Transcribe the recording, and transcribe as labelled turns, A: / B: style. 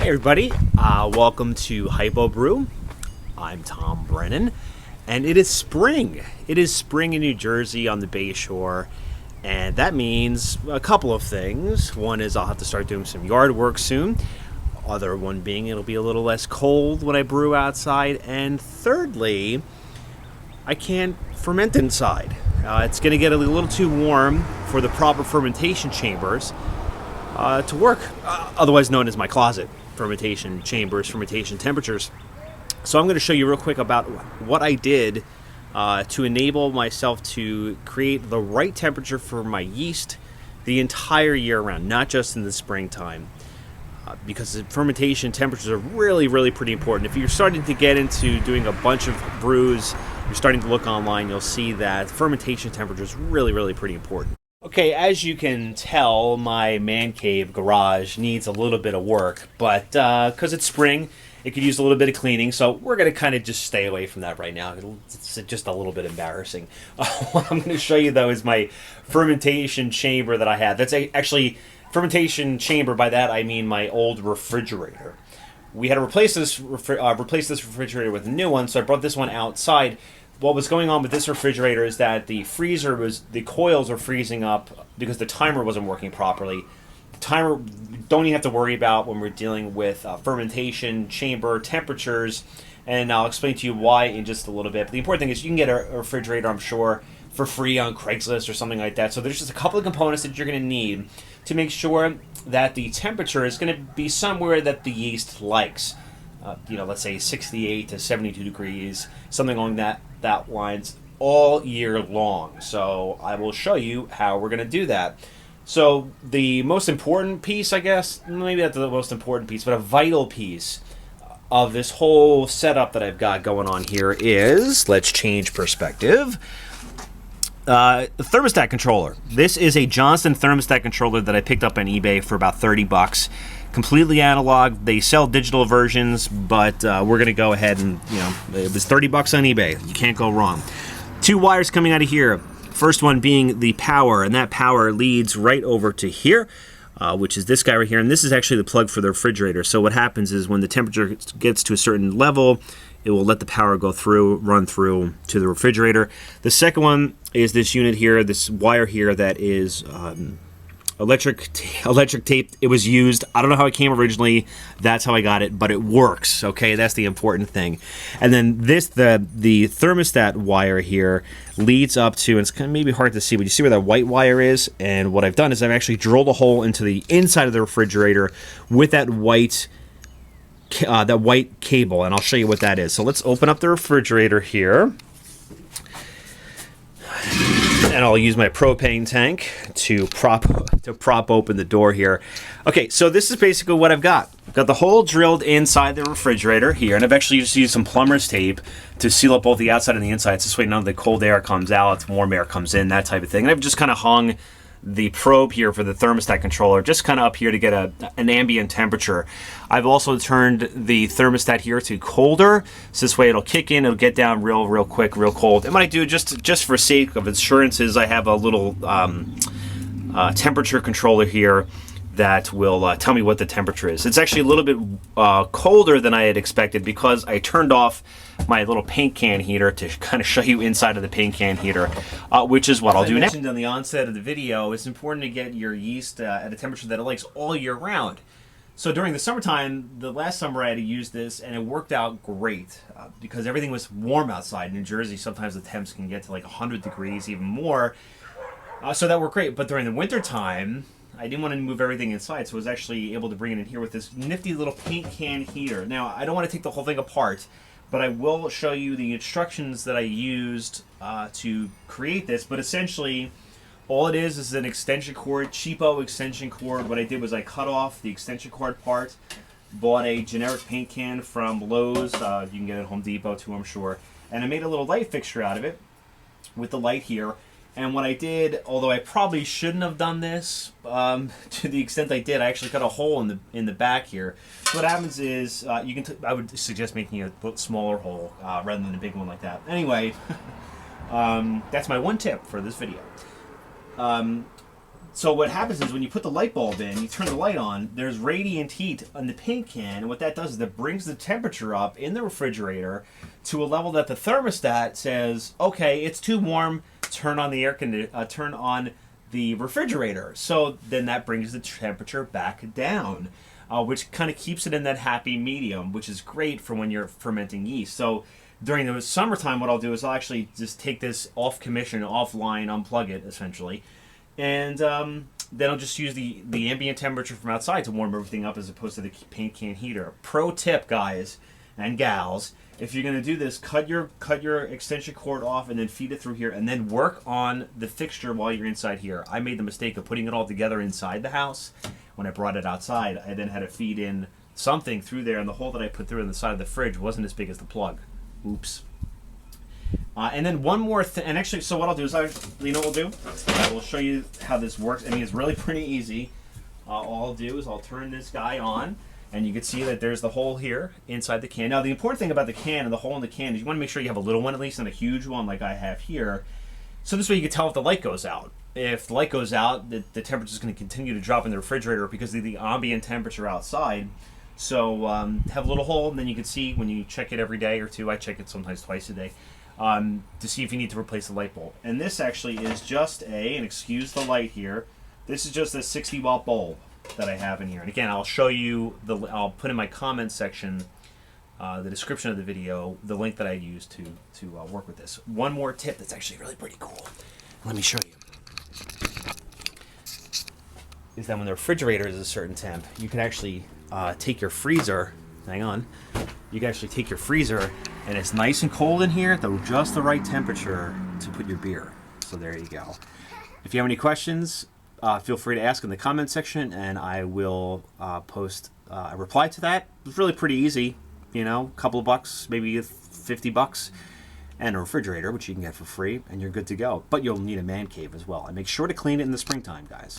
A: Hey everybody, welcome to Homebrew. I'm Tom Brennan, and it is spring. It is spring in New Jersey on the Bay Shore, and that means a couple of things. One is I'll have to start doing some yard work soon. Other one being it'll be a little less cold when I brew outside. And thirdly, I can't ferment inside. It's going to get a little too warm for the proper fermentation chambers to work, otherwise known as my closet. Fermentation chambers, fermentation temperatures. So I'm going to show you real quick about what I did to enable myself to create the right temperature for my yeast the entire year round, not just in the springtime. Because the fermentation temperatures are really pretty important. If you're starting to get into doing a bunch of brews, you're starting to look online, you'll see that fermentation temperature is really pretty important. Okay, as you can tell, my man cave garage needs a little bit of work, but because it's spring, it could use a little bit of cleaning, so we're going to kind of just stay away from that right now. It's just a little bit embarrassing. What I'm going to show you, though, is my fermentation chamber that I had. That's actually fermentation chamber. By that, I mean my old refrigerator. We had to replace this refrigerator with a new one, so I brought this one outside. What was going on with this refrigerator is that the coils were freezing up because the timer wasn't working properly. The timer don't even have to worry about when we're dealing with fermentation chamber temperatures, and I'll explain to you why in just a little bit. But the important thing is you can get a refrigerator, I'm sure, for free on Craigslist or something like that. So there's just a couple of components that you're going to need to make sure that the temperature is going to be somewhere that the yeast likes. Let's say 68 to 72 degrees, something along that lines all year long. So I will show you how we're going to do that. So the most important piece, I guess, maybe not the most important piece, but a vital piece of this whole setup that I've got going on here is, let's change perspective, the thermostat controller. This is a Johnson thermostat controller that I picked up on eBay for about 30 bucks. Completely analog. They sell digital versions, but we're going to go ahead and, it was 30 bucks on eBay. You can't go wrong. Two wires coming out of here. First one being the power, and that power leads right over to here, which is this guy right here. And this is actually the plug for the refrigerator. So what happens is when the temperature gets to a certain level, it will let the power run through to the refrigerator. The second one is this unit here, this wire here that is electric tape. It was used. I don't know how it came originally. That's how I got it, but it works. Okay, that's the important thing. And then the thermostat wire here leads up to, and it's kind of maybe hard to see, but you see where that white wire is? And what I've done is I've actually drilled a hole into the inside of the refrigerator with that white cable, and I'll show you what that is. So let's open up the refrigerator here. And I'll use my propane tank to prop open the door here. Okay, so this is basically what I've got. I've got the hole drilled inside the refrigerator here, and I've actually just used some plumber's tape to seal up both the outside and the inside. So this way none of the cold air comes out, warm air comes in, that type of thing. And I've just kind of hung the probe here for the thermostat controller, just kind of up here to get an ambient temperature. I've also turned the thermostat here to colder, so this way it'll kick in, it'll get down real quick, real cold. And what I do, just for sake of assurances, I have a little temperature controller here that will tell me what the temperature is. It's actually a little bit colder than I had expected because I turned off my little paint can heater to kind of show you inside of the paint can heater, which is what I'll do now. As I mentioned on the onset of the video, it's important to get your yeast at a temperature that it likes all year round. So during the summertime, the last summer I had to use this, and it worked out great because everything was warm outside. In New Jersey, sometimes the temps can get to like 100 degrees, even more. So that worked great. But during the winter time, I didn't want to move everything inside, so I was actually able to bring it in here with this nifty little paint can heater. Now, I don't want to take the whole thing apart, but I will show you the instructions that I used to create this. But essentially, all it is an extension cord, cheapo extension cord. What I did was I cut off the extension cord part, bought a generic paint can from Lowe's. You can get it at Home Depot too, I'm sure. And I made a little light fixture out of it with the light here. And what I did, although I probably shouldn't have done this, to the extent I did, I actually cut a hole in the back here. So what happens is I would suggest making a smaller hole rather than a big one like that. Anyway, that's my one tip for this video. So what happens is when you put the light bulb in, you turn the light on, there's radiant heat on the paint can, and what that does is it brings the temperature up in the refrigerator to a level that the thermostat says, okay, it's too warm, turn on the refrigerator. So then that brings the temperature back down, which kind of keeps it in that happy medium, which is great for when you're fermenting yeast. So during the summertime, what I'll do is I'll actually just take this off commission, offline, unplug it essentially, and then I'll just use the ambient temperature from outside to warm everything up as opposed to the paint can heater. Pro tip, guys and gals, if you're going to do this, cut your extension cord off and then feed it through here, and then work on the fixture while you're inside here. I made the mistake of putting it all together inside the house. When I brought it outside, I then had to feed in something through there, and the hole that I put through in the side of the fridge wasn't as big as the plug. Oops. And then one more thing, and actually, so what I'll do is, you know what we'll do? I will show you how this works. I mean, it's really pretty easy. All I'll do is I'll turn this guy on, and you can see that there's the hole here inside the can. Now, the important thing about the can and the hole in the can is you want to make sure you have a little one at least, and a huge one like I have here. So this way you can tell if the light goes out. If the light goes out, the temperature is going to continue to drop in the refrigerator because of the ambient temperature outside. So have a little hole, and then you can see when you check it every day or two. I check it sometimes twice a day. To see if you need to replace the light bulb. And this actually is just and excuse the light here, this is just a 60-watt bulb that I have in here. And again, I'll show you, I'll put in my comment section, the description of the video, the link that I use to work with this. One more tip that's actually really pretty cool. Let me show you. Is that when the refrigerator is a certain temp, you can actually take your freezer, hang on, you can actually take your freezer, and it's nice and cold in here, though just the right temperature to put your beer. So there you go. If you have any questions, feel free to ask in the comment section, and I will post a reply to that. It's really pretty easy, you know, a couple of bucks, maybe $50, and a refrigerator, which you can get for free, and you're good to go. But you'll need a man cave as well. And make sure to clean it in the springtime, guys.